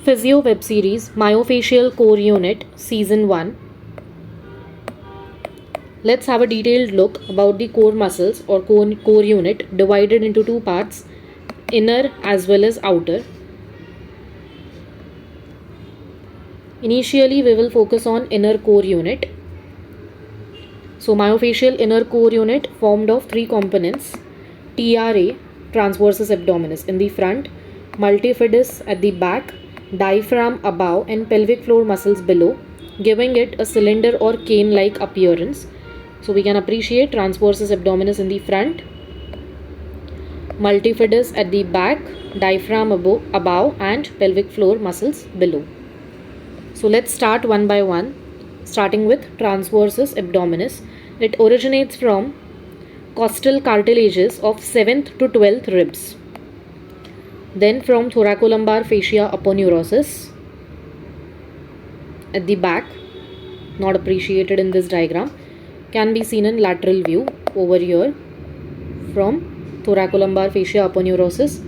Physiowebseries Myofascial Core Unit Season 1. Let's have a detailed look about the core muscles or core unit divided into two parts, inner as well as outer. Initially, we will focus on inner core unit. So, myofascial inner core unit formed of three components: TRA, transversus abdominis in the front, multifidus at the back, diaphragm above, and pelvic floor muscles below, giving it a cylinder or cane-like appearance. So, we can appreciate transversus abdominis in the front, multifidus at the back, diaphragm above, and pelvic floor muscles below. So let's start one by one, starting with transversus abdominis. It originates from costal cartilages of 7th to 12th ribs. Then from thoracolumbar fascia aponeurosis at the back, not appreciated in this diagram, can be seen in lateral view over here from thoracolumbar fascia aponeurosis,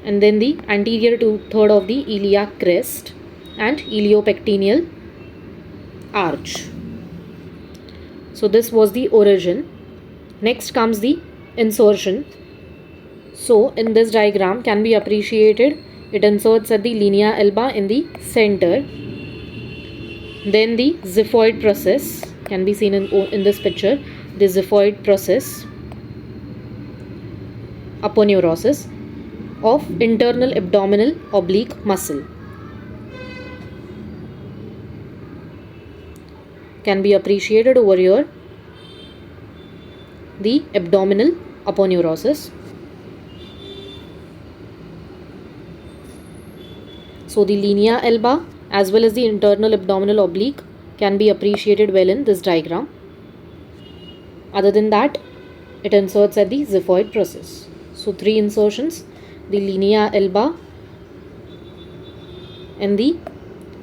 and then the anterior two-third of the iliac crest and iliopectineal arch. So this was the origin. Next comes the insertion. So in this diagram can be appreciated, it inserts at the linea alba in the center. Then the xiphoid process can be seen in this picture, the xiphoid process aponeurosis of internal abdominal oblique muscle can be appreciated over here, the abdominal aponeurosis. So the linea alba as well as the internal abdominal oblique can be appreciated well in this diagram. Other than that, it inserts at the xiphoid process. So three insertions: the linea alba and the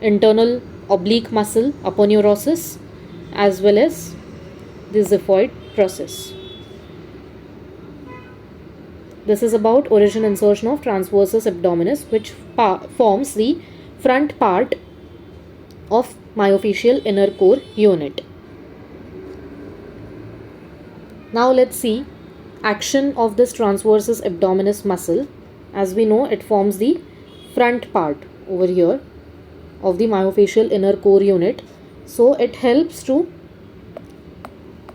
internal oblique muscle aponeurosis as well as the xiphoid process. This is about origin insertion of transversus abdominis, which forms the front part of myofascial inner core unit. Now let's see action of this transversus abdominis muscle. As we know, it forms the front part over here of the myofascial inner core unit. So it helps to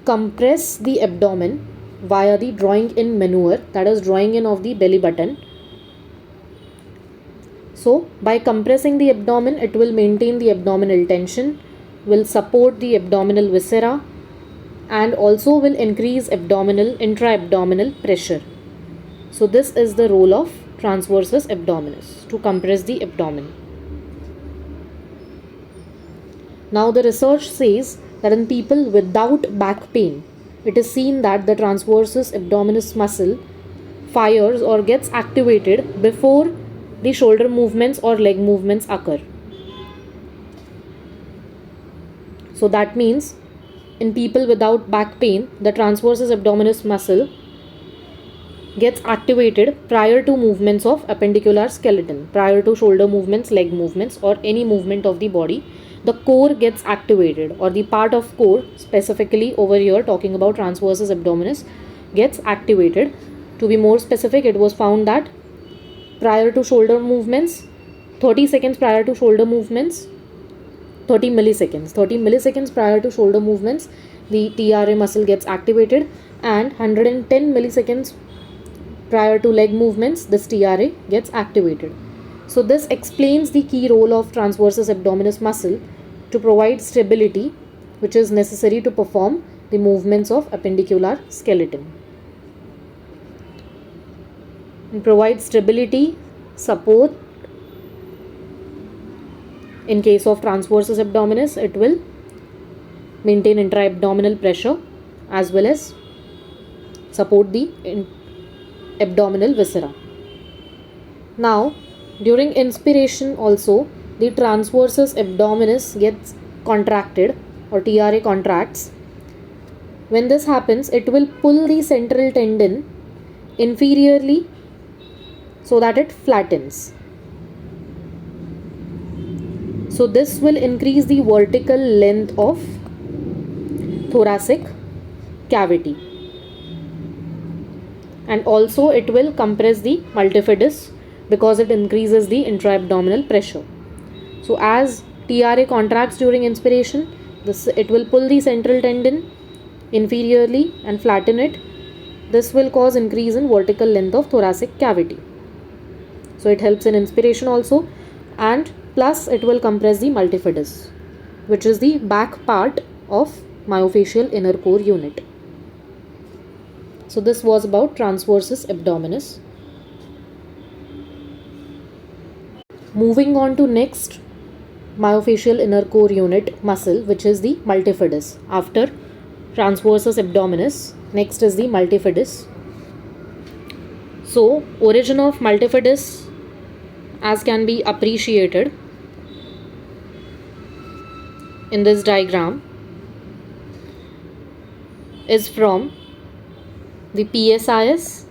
compress the abdomen via the drawing in maneuver, that is drawing in of the belly button. So by compressing the abdomen, it will maintain the abdominal tension, will support the abdominal viscera, and also will increase intra-abdominal pressure. So this is the role of transversus abdominis, to compress the abdomen. Now the research says that in people without back pain, it is seen that the transversus abdominis muscle fires or gets activated before the shoulder movements or leg movements occur. So that means in people without back pain, the transversus abdominis muscle gets activated prior to movements of appendicular skeleton, prior to shoulder movements, leg movements, or any movement of the body. The core gets activated, or the part of core, specifically over here talking about transversus abdominis, gets activated. To be more specific, it was found that prior to shoulder movements, 30 seconds prior to shoulder movements, 30 milliseconds prior to shoulder movements, the TRA muscle gets activated, and 110 milliseconds prior to leg movements, this TRA gets activated. So this explains the key role of transversus abdominis muscle to provide stability, which is necessary to perform the movements of appendicular skeleton. And provide stability, support. In case of transversus abdominis, it will maintain intra-abdominal pressure as well as support the abdominal viscera. Now, during inspiration also, the transversus abdominis gets contracted, or TRA contracts. When this happens, it will pull the central tendon inferiorly so that it flattens. So this will increase the vertical length of thoracic cavity, and also it will compress the multifidus because it increases the intra-abdominal pressure. So as TRA contracts during inspiration, it will pull the central tendon inferiorly and flatten it. This will cause increase in vertical length of thoracic cavity. So it helps in inspiration also, and plus it will compress the multifidus, which is the back part of myofascial inner core unit. So this was about transversus abdominis. Moving on to next myofascial inner core unit muscle, which is the multifidus. After transversus abdominis, next is the multifidus. So origin of multifidus, as can be appreciated in this diagram, is from the PSIS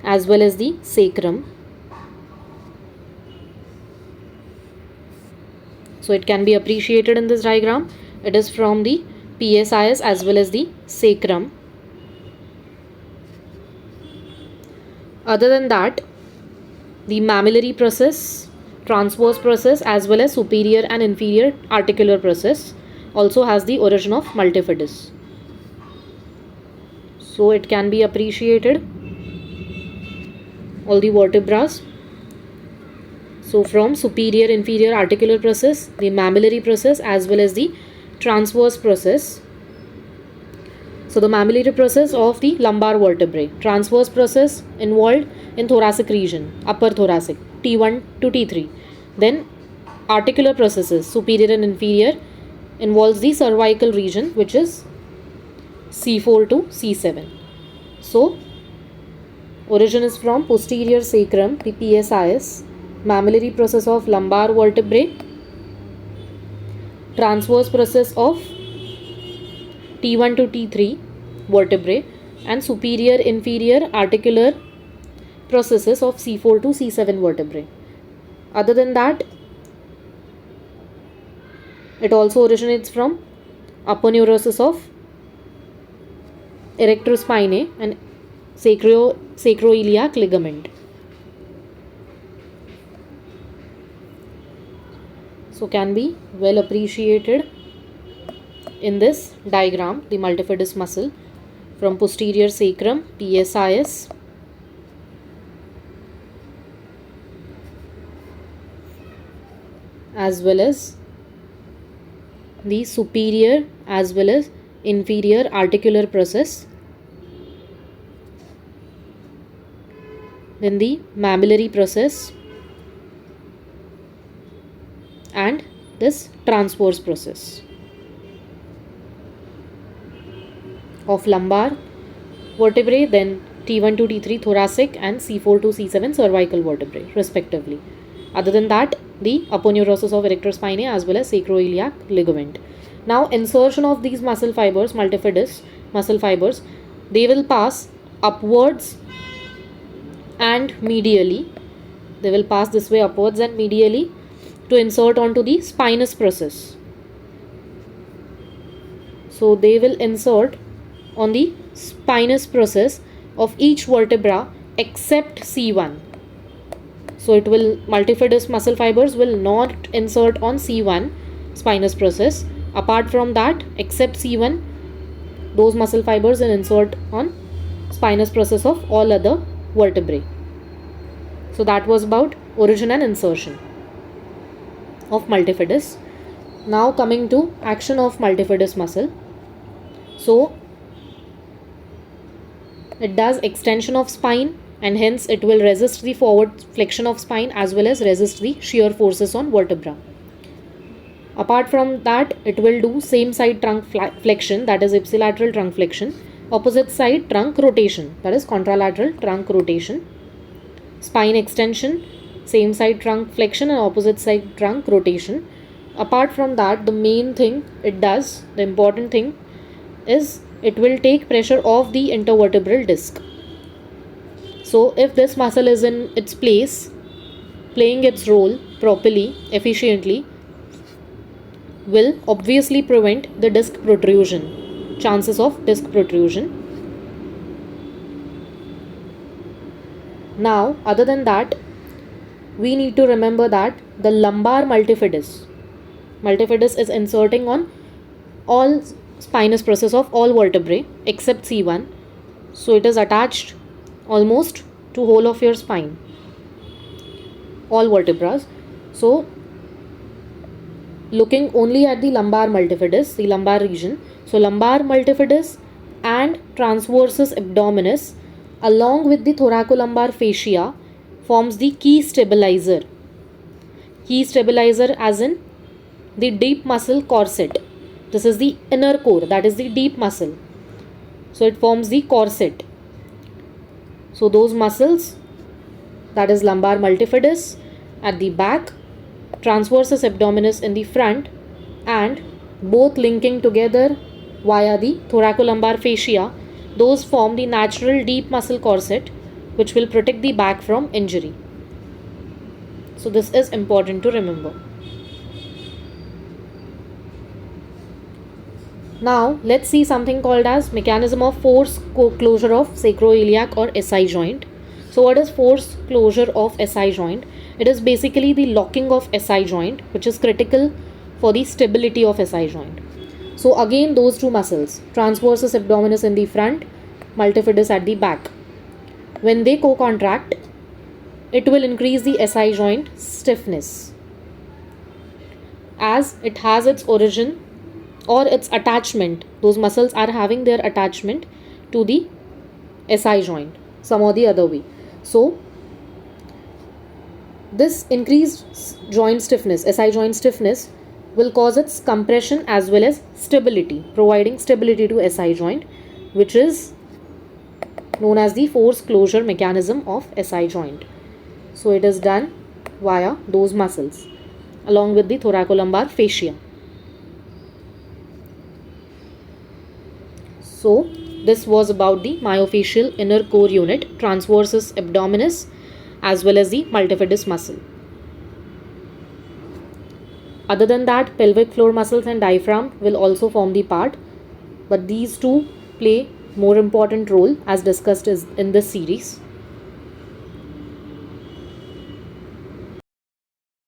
as well as the sacrum. So it can be appreciated in this diagram. It is from the PSIS as well as the sacrum. Other than that, the mammillary process, transverse process as well as superior and inferior articular process also has the origin of multifidus. So it can be appreciated all the vertebrae. So from superior inferior articular process, the mammillary process as well as the transverse process. So the mammillary process of the lumbar vertebrae, transverse process involved in thoracic region, upper thoracic, T1 to T3. Then articular processes, superior and inferior, involves the cervical region, which is C4 to C7. So origin is from posterior sacrum, the PSIS, mammillary process of lumbar vertebrae, transverse process of T1 to T3 vertebrae, and superior inferior articular processes of C4 to C7 vertebrae. Other than that, it also originates from aponeurosis of erector spinae and sacroiliac ligament. So can be well appreciated in this diagram, the multifidus muscle from posterior sacrum, PSIS, as well as the superior as well as inferior articular process, then the mammillary process, and this transverse process of lumbar vertebrae, then T1 to T3 thoracic and C4 to C7 cervical vertebrae respectively. Other than that, the aponeurosis of erector spinae as well as sacroiliac ligament. Now insertion of these muscle fibers, multifidus muscle fibers, they will pass upwards and medially. They will pass this way upwards and medially to insert onto the spinous process. So they will insert on the spinous process of each vertebra except C1. So it will, multifidus muscle fibers will not insert on C1 spinous process. Apart from that, except C1, those muscle fibers will insert on spinous process of all other vertebrae. So that was about origin and insertion of multifidus. Now coming to action of multifidus muscle. So it does extension of spine, and hence it will resist the forward flexion of spine as well as resist the shear forces on vertebra. Apart from that, it will do same side trunk flexion, that is ipsilateral trunk flexion, opposite side trunk rotation, that is contralateral trunk rotation, spine extension, same side trunk flexion and opposite side trunk rotation. Apart from that, the main thing it does, the important thing is it will take pressure off the intervertebral disc. So if this muscle is in its place, playing its role properly, efficiently, will obviously prevent the disc protrusion, chances of disc protrusion. Now, other than that, we need to remember that the lumbar multifidus is inserting on all spinous process of all vertebrae except C1. So it is attached almost to whole of your spine, all vertebrae. So looking only at the lumbar multifidus, the lumbar region. So lumbar multifidus and transversus abdominis along with the thoracolumbar fascia forms the key stabilizer. Key stabilizer as in the deep muscle corset. This is the inner core, that is the deep muscle. So it forms the corset. So those muscles, that is lumbar multifidus at the back, transversus abdominis in the front, and both linking together via the thoracolumbar fascia, those form the natural deep muscle corset which will protect the back from injury. So this is important to remember. Now let's see something called as mechanism of force closure of sacroiliac or SI joint. So what is force closure of SI joint? It is basically the locking of SI joint, which is critical for the stability of SI joint. So again, those two muscles, transversus abdominis in the front, multifidus at the back, when they co-contract, it will increase the SI joint stiffness, as it has its origin or its attachment. Those muscles are having their attachment to the SI joint some or the other way. So this increased joint stiffness, SI joint stiffness, will cause its compression as well as stability, providing stability to SI joint, which is known as the force closure mechanism of SI joint. So it is done via those muscles along with the thoracolumbar fascia. So this was about the myofascial inner core unit, transversus abdominis, as well as the multifidus muscle. Other than that, pelvic floor muscles and diaphragm will also form the part, but these two play more important role as discussed in this series.